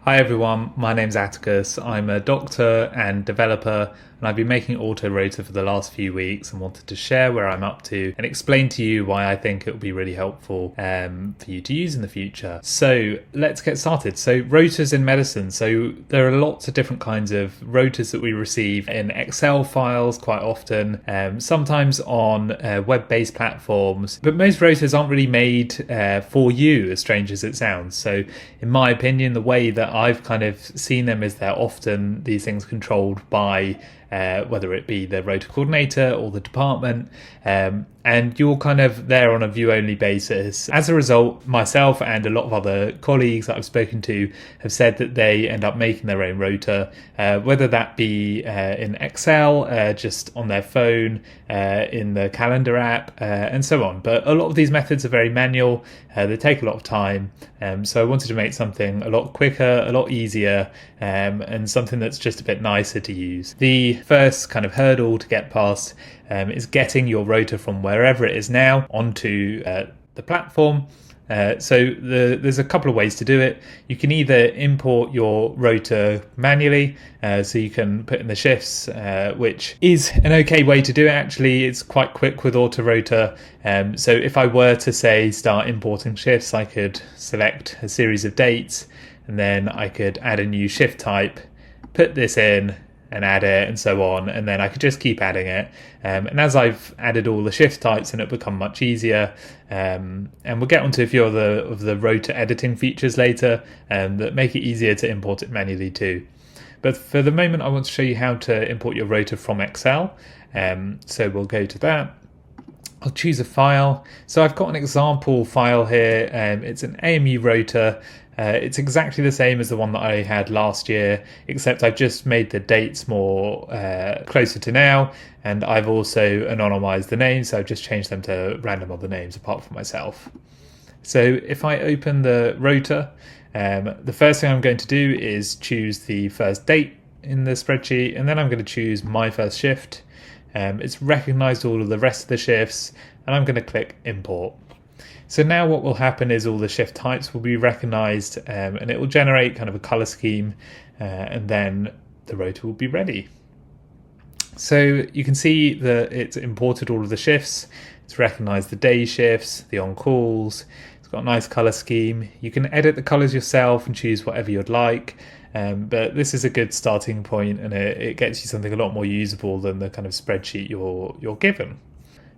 Hi everyone, my name's Atticus. I'm a doctor and developer, and I've been making AutoRota for the last few weeks and wanted to share where I'm up to and explain to you why I think it will be really helpful for you to use in the future. So let's get started. So rotas in medicine. So there are lots of different kinds of rotas that we receive in Excel files quite often, sometimes on web-based platforms, but most rotas aren't really made for you, as strange as it sounds. So in my opinion, the way that I've kind of seen them is they're often these things controlled by whether it be the rota coordinator or the department, and you're kind of there on a view-only basis. As a result, myself and a lot of other colleagues that I've spoken to have said that they end up making their own rota, whether that be in Excel, just on their phone, in the calendar app, and so on. But a lot of these methods are very manual, they take a lot of time, so I wanted to make something a lot quicker, a lot easier, and something that's just a bit nicer to use. The first kind of hurdle to get past is getting your rota from wherever it is now onto the platform. So there's a couple of ways to do it. You can either import your rota manually, so you can put in the shifts, which is an okay way to do it. Actually, it's quite quick with AutoRota. So if I were to say start importing shifts, I could select a series of dates, and then I could add a new shift type, put this in, and add it, and so on, and then I could just keep adding it, and as I've added all the shift types, and it'll become much easier, and we'll get onto a few of the rota editing features later that make it easier to import it manually too. But for the moment, I want to show you how to import your rota from Excel. So we'll go to that. I'll choose a file. So I've got an example file here. It's an AMU rota. It's exactly the same as the one that I had last year, except I've just made the dates more closer to now, and I've also anonymized the names, so I've just changed them to random other names apart from myself. So if I open the rota, the first thing I'm going to do is choose the first date in the spreadsheet, and then I'm going to choose my first shift. It's recognized all of the rest of the shifts, and I'm going to click import. So now what will happen is all the shift types will be recognized, and it will generate kind of a color scheme, and then the rota will be ready. So you can see that it's imported all of the shifts. It's recognized the day shifts, the on-calls. It's got a nice color scheme. You can edit the colors yourself and choose whatever you'd like. But this is a good starting point, and it gets you something a lot more usable than the kind of spreadsheet you're given.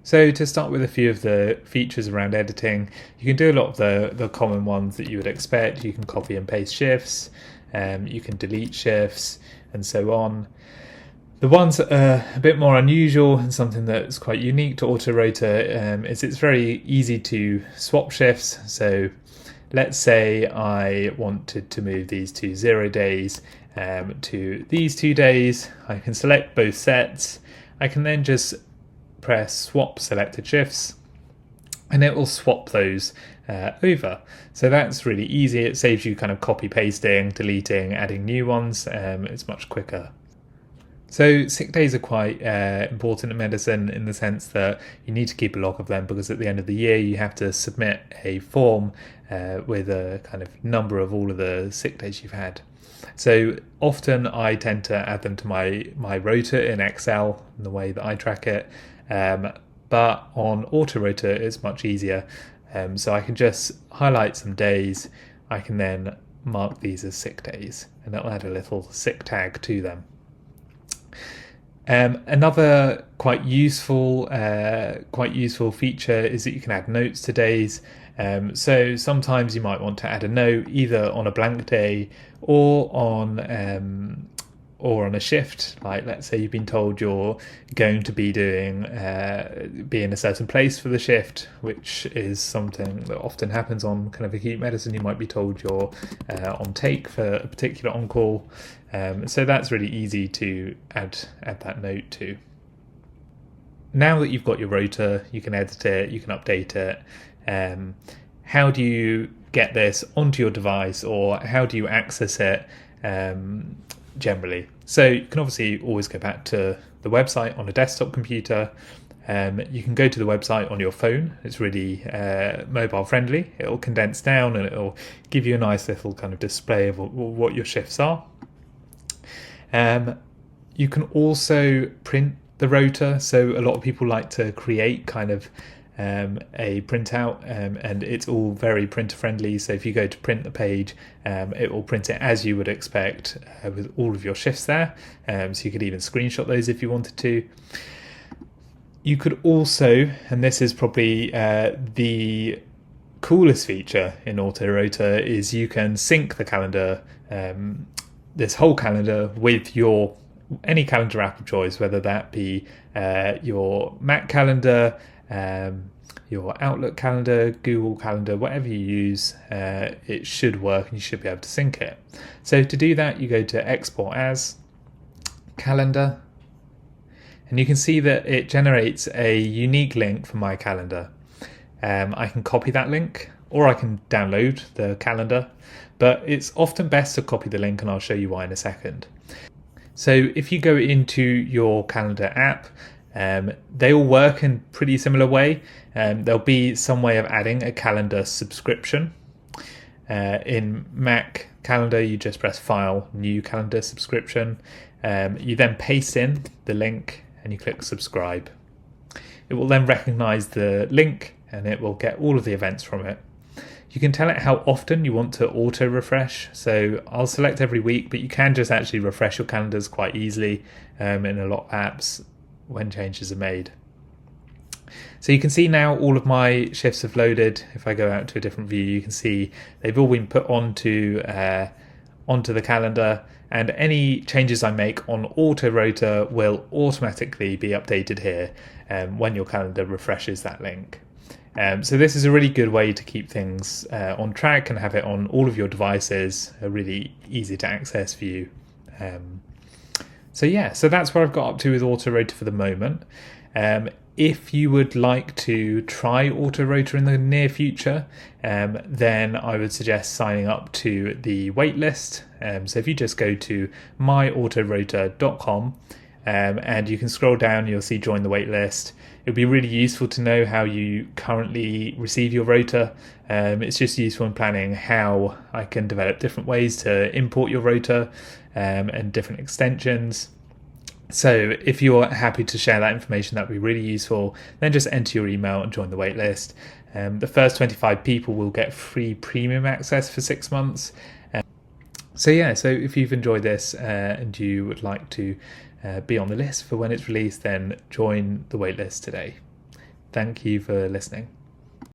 So to start with a few of the features around editing, you can do a lot of the common ones that you would expect. You can copy and paste shifts, you can delete shifts, and so on. The ones that are a bit more unusual and something that's quite unique to AutoRota is it's very easy to swap shifts. So let's say I wanted to move these to 0 days to these 2 days. I can select both sets. I can then just press swap selected shifts, and it will swap those over. So that's really easy. It saves you kind of copy pasting, deleting, adding new ones. It's much quicker. So sick days are quite important in medicine in the sense that you need to keep a log of them, because at the end of the year you have to submit a form with a kind of number of all of the sick days you've had. So often I tend to add them to my rota in Excel in the way that I track it, but on AutoRota it's much easier. So I can just highlight some days. I can then mark these as sick days, and it'll add a little sick tag to them. Another quite useful feature is that you can add notes to days. So sometimes you might want to add a note either on a blank day or on a shift. Like let's say you've been told you're going to be be in a certain place for the shift, which is something that often happens on kind of acute medicine. You might be told you're on take for a particular on-call. So that's really easy to add that note to. Now that you've got your rota, you can edit it, you can update it. How do you get this onto your device, or how do you access it generally? So you can obviously always go back to the website on a desktop computer. You can go to the website on your phone. It's really mobile friendly. It'll condense down and it'll give you a nice little kind of display of what your shifts are. You can also print the rota. So a lot of people like to create kind of a printout, and it's all very printer friendly. So if you go to print the page, it will print it as you would expect with all of your shifts there. So you could even screenshot those if you wanted to. You could also, and this is probably the coolest feature in AutoRota, is you can sync the calendar, this whole calendar, with any calendar app of choice, whether that be your Mac calendar, your Outlook calendar, Google calendar, whatever you use, it should work and you should be able to sync it. So to do that, you go to Export As, Calendar, and you can see that it generates a unique link for my calendar. I can copy that link or I can download the calendar, but it's often best to copy the link, and I'll show you why in a second. So if you go into your calendar app, they all work in a pretty similar way. There'll be some way of adding a calendar subscription. In Mac Calendar, you just press File, New Calendar Subscription. You then paste in the link and you click Subscribe. It will then recognize the link and it will get all of the events from it. You can tell it how often you want to auto refresh. So I'll select every week, but you can just actually refresh your calendars quite easily in a lot of apps when changes are made. So you can see now all of my shifts have loaded. If I go out to a different view, you can see they've all been put onto the calendar, and any changes I make on AutoRota will automatically be updated here when your calendar refreshes that link. So this is a really good way to keep things on track and have it on all of your devices, a really easy to access view. So that's what I've got up to with AutoRota for the moment. If you would like to try AutoRota in the near future, then I would suggest signing up to the waitlist. So if you just go to myautorota.com and you can scroll down, you'll see join the waitlist. It would be really useful to know how you currently receive your rota. It's just useful in planning how I can develop different ways to import your rota and different extensions. So if you're happy to share that information, that would be really useful. Then just enter your email and join the waitlist. The first 25 people will get free premium access for 6 months. So if you've enjoyed this and you would like to be on the list for when it's released, then join the waitlist today. Thank you for listening.